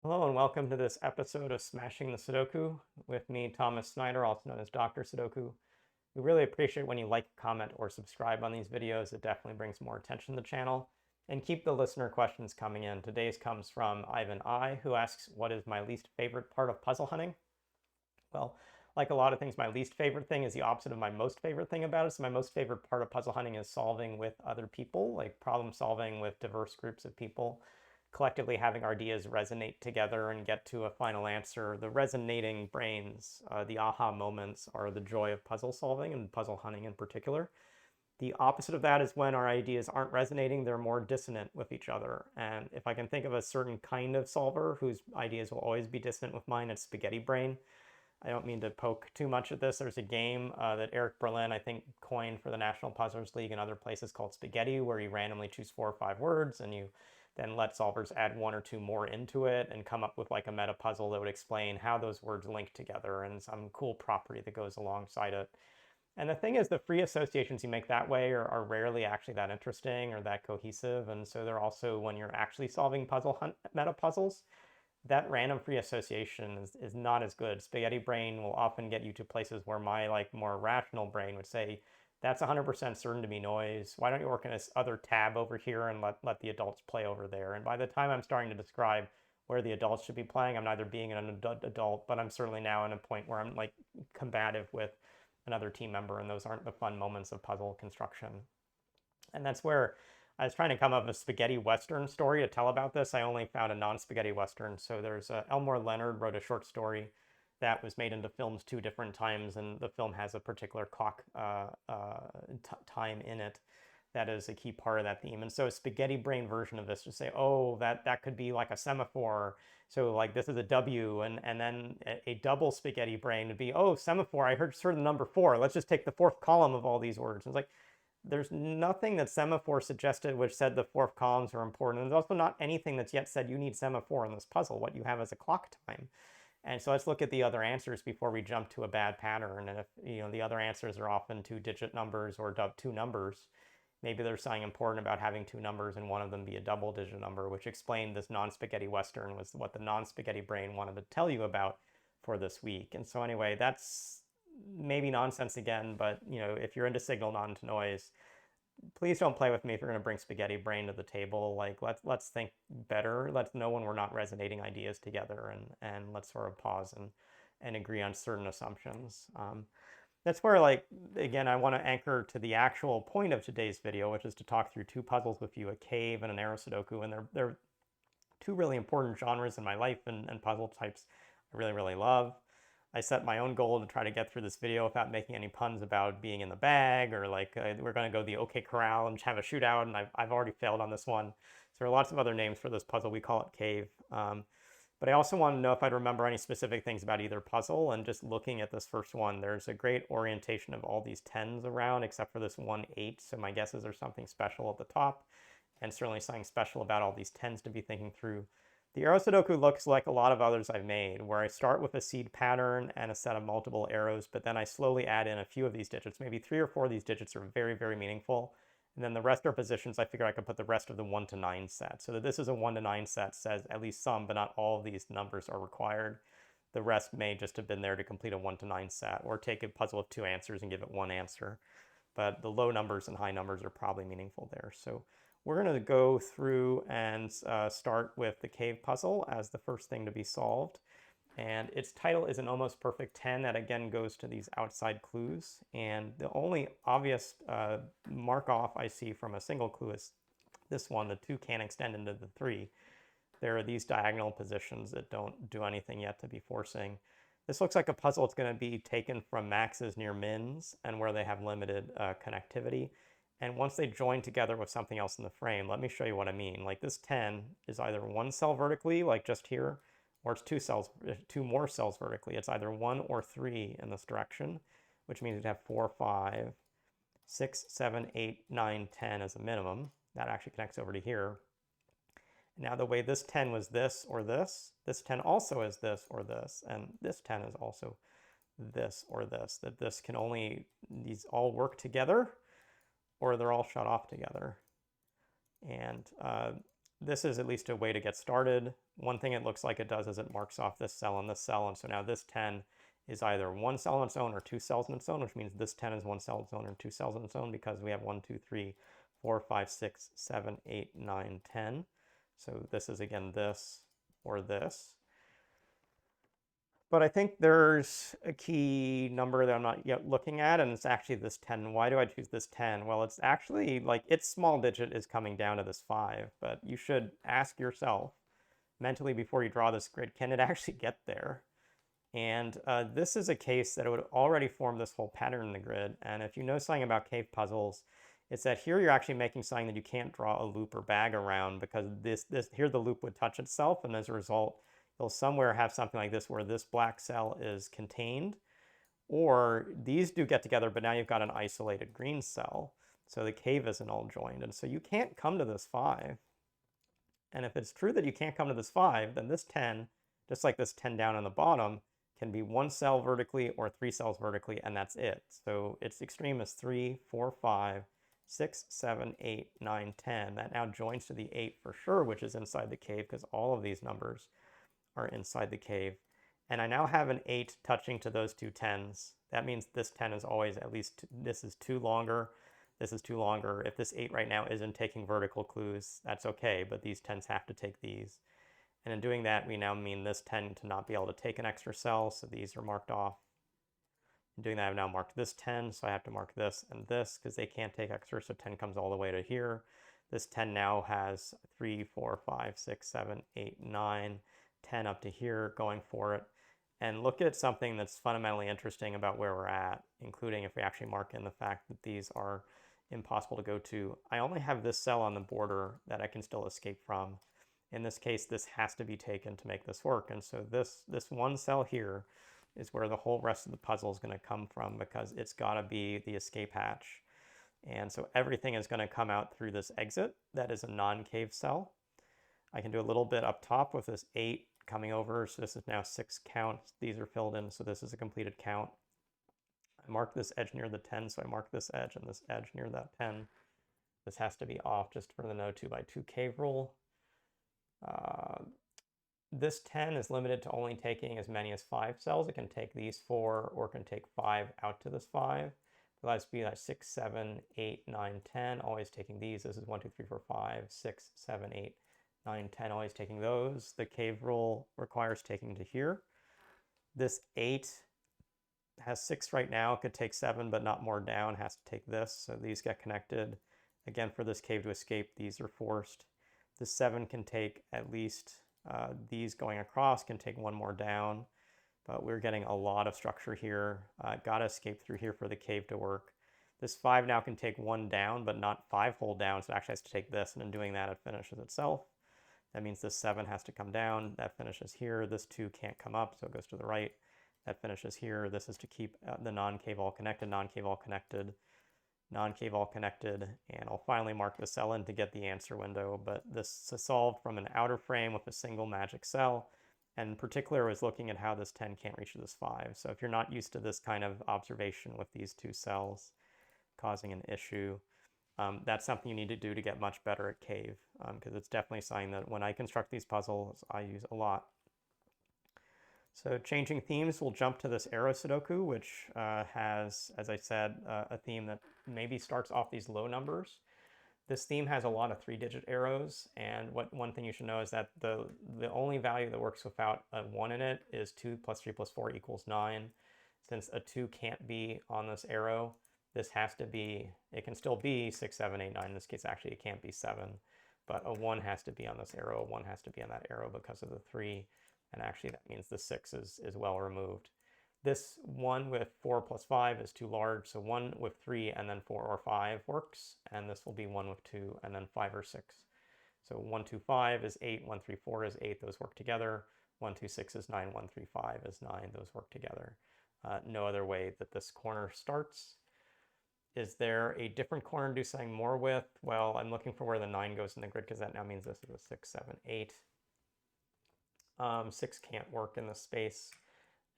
Hello and welcome to this episode of Smashing the Sudoku with me, Thomas Snyder, also known as Dr. Sudoku. We really appreciate when you like, comment, or subscribe on these videos. It definitely brings more attention to the channel. And keep the listener questions coming in. Today's comes from Ivan I, who asks, what is my least favorite part of puzzle hunting? Well, like a lot of things, my least favorite thing is the opposite of my most favorite thing about it. So my most favorite part of puzzle hunting is solving with other people, like problem solving with diverse groups of people, collectively having our ideas resonate together and get to a final answer. The resonating brains, the aha moments are the joy of puzzle solving and puzzle hunting in particular. The opposite of that is when our ideas aren't resonating, they're more dissonant with each other. And if I can think of a certain kind of solver whose ideas will always be dissonant with mine, it's spaghetti brain. I don't mean to poke too much at this. There's a game that Eric Berlin, I think, coined for the National Puzzlers League and other places called Spaghetti, where you randomly choose 4 or 5 words and you then let solvers add 1 or 2 more into it and come up with like a meta puzzle that would explain how those words link together and some cool property that goes alongside it. And the thing is, the free associations you make that way are rarely actually that interesting or that cohesive. And so they're also, when you're actually solving meta puzzles, that random free association is not as good. Spaghetti brain will often get you to places where my like more rational brain would say, that's 100% certain to be noise. Why don't you work in this other tab over here and let the adults play over there? And by the time I'm starting to describe where the adults should be playing, I'm neither being an adult, but I'm certainly now in a point where I'm like combative with another team member, and those aren't the fun moments of puzzle construction. And that's where I was trying to come up with a spaghetti western story to tell about this. I only found a non-spaghetti western. So there's Elmore Leonard wrote a short story that was made into films 2 different times, and the film has a particular clock time in it that is a key part of that theme. And so a spaghetti brain version of this to say, oh, that could be like a semaphore. So like this is a W, and then a double spaghetti brain would be, oh, semaphore, I heard the number 4. Let's just take the 4th column of all these words. And it's like, there's nothing that semaphore suggested which said the 4th columns are important. And there's also not anything that's yet said you need semaphore in this puzzle. What you have is a clock time. And so let's look at the other answers before we jump to a bad pattern. And if the other answers are often 2-digit numbers or 2 numbers, maybe there's something important about having 2 numbers and one of them be a double-digit number, which explained this non-spaghetti western was what the non-spaghetti brain wanted to tell you about for this week. And so anyway, that's maybe nonsense again, but if you're into signal, not into noise, please don't play with me if you're going to bring spaghetti brain to the table. Like let's think better. Let's know when we're not resonating ideas together, and let's sort of pause and agree on certain assumptions. That's where, like, again, I want to anchor to the actual point of today's video, which is to talk through 2 puzzles with you, a cave and an arrow Sudoku, and they're 2 really important genres in my life and puzzle types I really, really love. I set my own goal to try to get through this video without making any puns about being in the bag or like we're going to go the OK Corral and have a shootout, and I've already failed on this one. So there are lots of other names for this puzzle. We call it cave. But I also want to know if I'd remember any specific things about either puzzle. And just looking at this first one, there's a great orientation of all these 10s around except for this 1 8. So my guess is there's something special at the top, and certainly something special about all these 10s to be thinking through. The arrow Sudoku looks like a lot of others I've made, where I start with a seed pattern and a set of multiple arrows, but then I slowly add in a few of these digits. Maybe 3 or 4 of these digits are very, very meaningful. And then the rest are positions. I figure I could put the rest of the 1 to 9 set. So that this is a 1 to 9 set says at least some, but not all of these numbers are required. The rest may just have been there to complete a 1 to 9 set, or take a puzzle of 2 answers and give it 1 answer. But the low numbers and high numbers are probably meaningful there. So we're going to go through and start with the cave puzzle as the first thing to be solved. And its title is an almost perfect 10. That again goes to these outside clues. And the only obvious mark off I see from a single clue is this one. The 2 can't extend into the 3. There are these diagonal positions that don't do anything yet to be forcing. This looks like a puzzle that's going to be taken from maxes near mins and where they have limited connectivity. And once they join together with something else in the frame, let me show you what I mean. Like this 10 is either 1 cell vertically, like just here, or it's 2 more cells vertically. It's either 1 or 3 in this direction, which means you'd have 4, 5, 6, 7, 8, 9, 10 as a minimum. That actually connects over to here. Now the way this 10 was this or this 10 also is this or this, and this 10 is also this or this, that this can only, these all work together, or they're all shut off together. And this is at least a way to get started. one thing it looks like it does is it marks off this cell and this cell, and so now this 10 is either one cell on its own or two cells on its own, which means this 10 is one cell on its own or two cells on its own, because we have 1, 2, 3, 4, 5, 6, 7, 8, 9, 10. So this is, again, this or this. But I think there's a key number that I'm not yet looking at, and it's actually this 10. Why do I choose this 10? Well, it's actually, like, its small digit is coming down to this 5, but you should ask yourself mentally before you draw this grid, can it actually get there? And this is a case that it would already form this whole pattern in the grid. And if you know something about cave puzzles, it's that here you're actually making something that you can't draw a loop or bag around, because here the loop would touch itself, and as a result, you'll somewhere have something like this where this black cell is contained, or these do get together, but now you've got an isolated green cell. So the cave isn't all joined, and so you can't come to this 5. And if it's true that you can't come to this 5, then this 10, just like this 10 down on the bottom, can be one cell vertically or 3 cells vertically, and that's it. So its extreme is 3, 4, 5, 6, 7, 8, 9, 10. That now joins to the 8 for sure, which is inside the cave, because all of these numbers are inside the cave. And I now have an 8 touching to those two 10s. That means this 10 is always at least, this is 2 longer, this is 2 longer. If this 8 right now isn't taking vertical clues, that's okay, but these 10s have to take these. And in doing that, we now mean this 10 to not be able to take an extra cell, so these are marked off. In doing that, I've now marked this 10, so I have to mark this and this, because they can't take extra, so 10 comes all the way to here. This 10 now has 3, 4, 5, 6, 7, 8, 9, 10 up to here going for it. And look at something that's fundamentally interesting about where we're at, including if we actually mark in the fact that these are impossible to go to. I only have this cell on the border that I can still escape from. In this case, this has to be taken to make this work. And so this one cell here is where the whole rest of the puzzle is going to come from, because it's got to be the escape hatch. And so everything is going to come out through this exit that is a non-cave cell. I can do a little bit up top with this 8 coming over, so this is now 6 counts. These are filled in, so this is a completed count. I mark this edge near the 10, so I mark this edge and this edge near that 10. This has to be off just for the no 2 by 2 cave rule. This 10 is limited to only taking as many as 5 cells. It can take these 4, or it can take 5 out to this 5. So that's be like 6, 7, 8, 9, 10, always taking these. This is 1, 2, 3, 4, 5, 6, 7, 8, 9, 10, always taking those. The cave rule requires taking to here. This 8 has 6 right now, could take 7, but not more down, has to take this. So these get connected. Again, for this cave to escape, these are forced. The 7 can take at least these going across, can take 1 more down, but we're getting a lot of structure here. Gotta escape through here for the cave to work. This 5 now can take 1 down, but not 5 whole down, so it actually has to take this, and in doing that, it finishes itself. That means this 7 has to come down. That finishes here. This 2 can't come up, so it goes to the right. That finishes here. This is to keep the non-cave all connected, non-cave all connected, non-cave all connected, and I'll finally mark the cell in to get the answer window. But this is solved from an outer frame with a single magic cell, and in particular I was looking at how this 10 can't reach this 5. So if you're not used to this kind of observation with these 2 cells causing an issue, that's something you need to do to get much better at cave, because it's definitely something that when I construct these puzzles I use a lot. So changing themes, we'll jump to this arrow Sudoku, which has, as I said, a theme that maybe starts off these low numbers. This theme has a lot of 3-digit arrows, and one thing you should know is that the only value that works without a 1 in it is 2 plus 3 plus 4 equals 9. Since a 2 can't be on this arrow, this has to be, it can still be 6, 7, 8, 9. In this case, actually, it can't be 7, but a 1 has to be on this arrow. A 1 has to be on that arrow because of the 3. And actually that means the 6 is well removed. This 1 with 4 plus 5 is too large, so 1 with 3 and then 4 or 5 works, and this will be 1 with 2 and then 5 or 6. So 1, 2, 5 is 8, 1, 3, 4 is 8, those work together. 1, 2, 6 is 9, 1, 3, 5 is 9, those work together. No other way that this corner starts. Is there a different corner to do something more with? Well, I'm looking for where the 9 goes in the grid, because that now means this is a 6, 7, 8. 6 can't work in this space,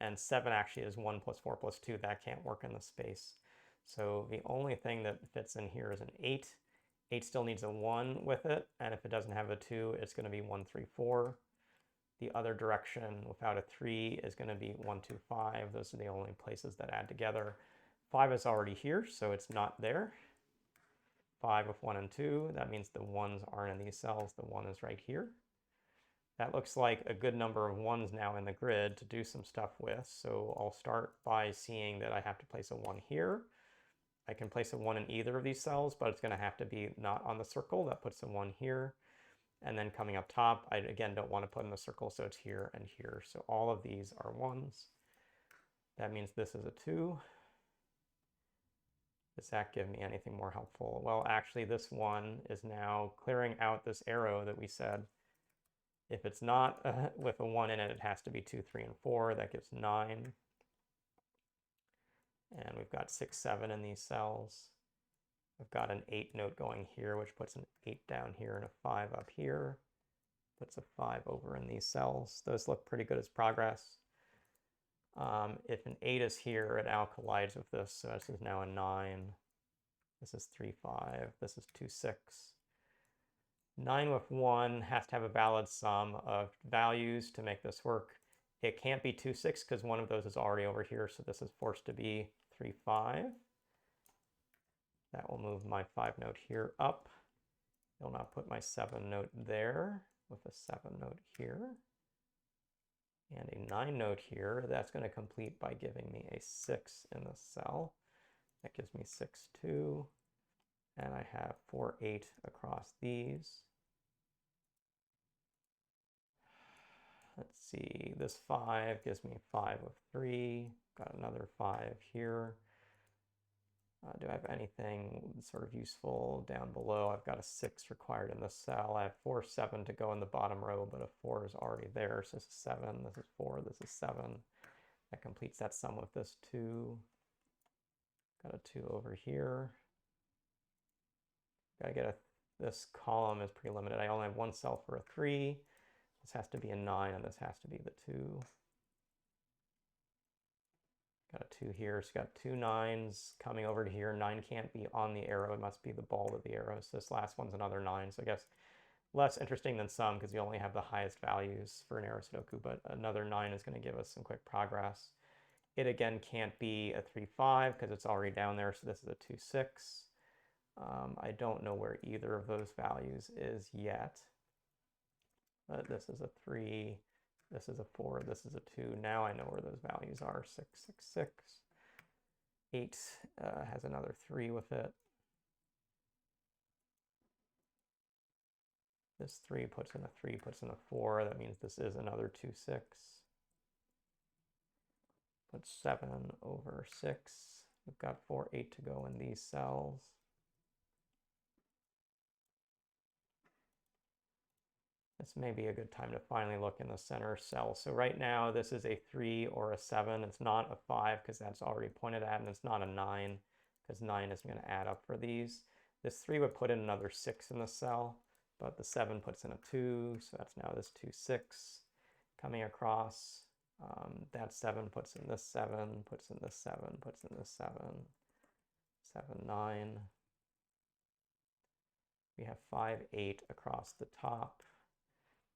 and 7 actually is 1 plus 4 plus 2. That can't work in this space. So the only thing that fits in here is an 8. 8 still needs a 1 with it, and if it doesn't have a 2, it's going to be 1, 3, 4. The other direction without a 3 is going to be 1, 2, 5. Those are the only places that add together. 5 is already here, so it's not there. 5 with 1 and 2, that means the 1s aren't in these cells. The 1 is right here. That looks like a good number of 1s now in the grid to do some stuff with. So I'll start by seeing that I have to place a 1 here. I can place a 1 in either of these cells, but it's going to have to be not on the circle. That puts a 1 here. And then coming up top, I again don't want to put in the circle, so it's here and here. So all of these are 1s. That means this is a 2. Does that give me anything more helpful? Well, actually, this 1 is now clearing out this arrow that we said. If it's not with a 1 in it, it has to be 2, 3, and 4. That gives 9. And we've got 6, 7 in these cells. I've got an 8 note going here, which puts an 8 down here and a 5 up here. Puts a 5 over in these cells. Those look pretty good as progress. If an 8 is here, it alkalides with this. So this is now a 9. This is 3, 5. This is 2, 6. 9 with 1 has to have a valid sum of values to make this work. It can't be 2, 6 because one of those is already over here, so this is forced to be 3, 5. That will move my 5 note here up. It'll now put my 7 note there with a 7 note here. And a 9 note here. That's going to complete by giving me a 6 in this cell. That gives me 6, 2. And I have 4, 8 across these. Let's see, this 5 gives me 5 with 3. Got another 5 here. Do I have anything sort of useful down below? I've got a 6 required in this cell. I have 4, 7 to go in the bottom row, but a 4 is already there. So this is 7, this is 4, this is 7. That completes that sum with this 2. Got a 2 over here. Gotta get this column is pretty limited. I only have one cell for a 3. This has to be a 9, and this has to be the 2. Got a 2 here, so got 2 9s coming over to here. 9 can't be on the arrow, it must be the ball of the arrow. So this last one's another 9. So I guess less interesting than some because you only have the highest values for an arrow Sudoku, but another 9 is going to give us some quick progress. It again can't be a 3, 5 because it's already down there, so this is a 2, 6. I don't know where either of those values is yet. This is a 3, this is a 4, this is a 2. Now I know where those values are. 6, 6, 6. 8 has another 3 with it. This 3 puts in a 3, puts in a 4. That means this is another 2, 6. Put 7 over 6. We've got 4, 8 to go in these cells. This may be a good time to finally look in the center cell. So right now, this is a 3 or a 7. It's not a 5 because that's already pointed at, and it's not a 9 because 9 isn't going to add up for these. This 3 would put in another 6 in the cell, but the 7 puts in a 2, so that's now this 2, 6 coming across. That 7 puts in this 7, puts in this 7, puts in this 7, 7, 9. We have 5, 8 across the top.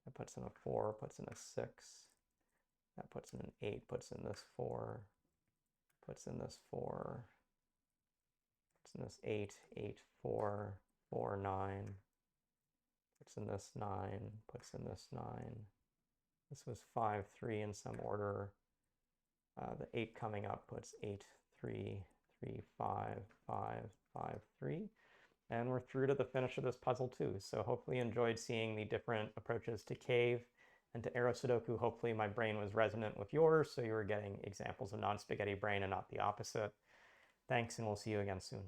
That puts in a 4, puts in a 6. That puts in an 8, puts in this 4, puts in this 4, puts in this 8, 8, 4, 4, 9, puts in this 9, puts in this 9. This was 5, 3 in some order. The 8 coming up puts 8, 3, 3, 5, 5, 5, 3. And we're through to the finish of this puzzle too. So hopefully you enjoyed seeing the different approaches to cave and to arrow Sudoku. Hopefully my brain was resonant with yours, so you were getting examples of non-spaghetti brain and not the opposite. Thanks, and we'll see you again soon.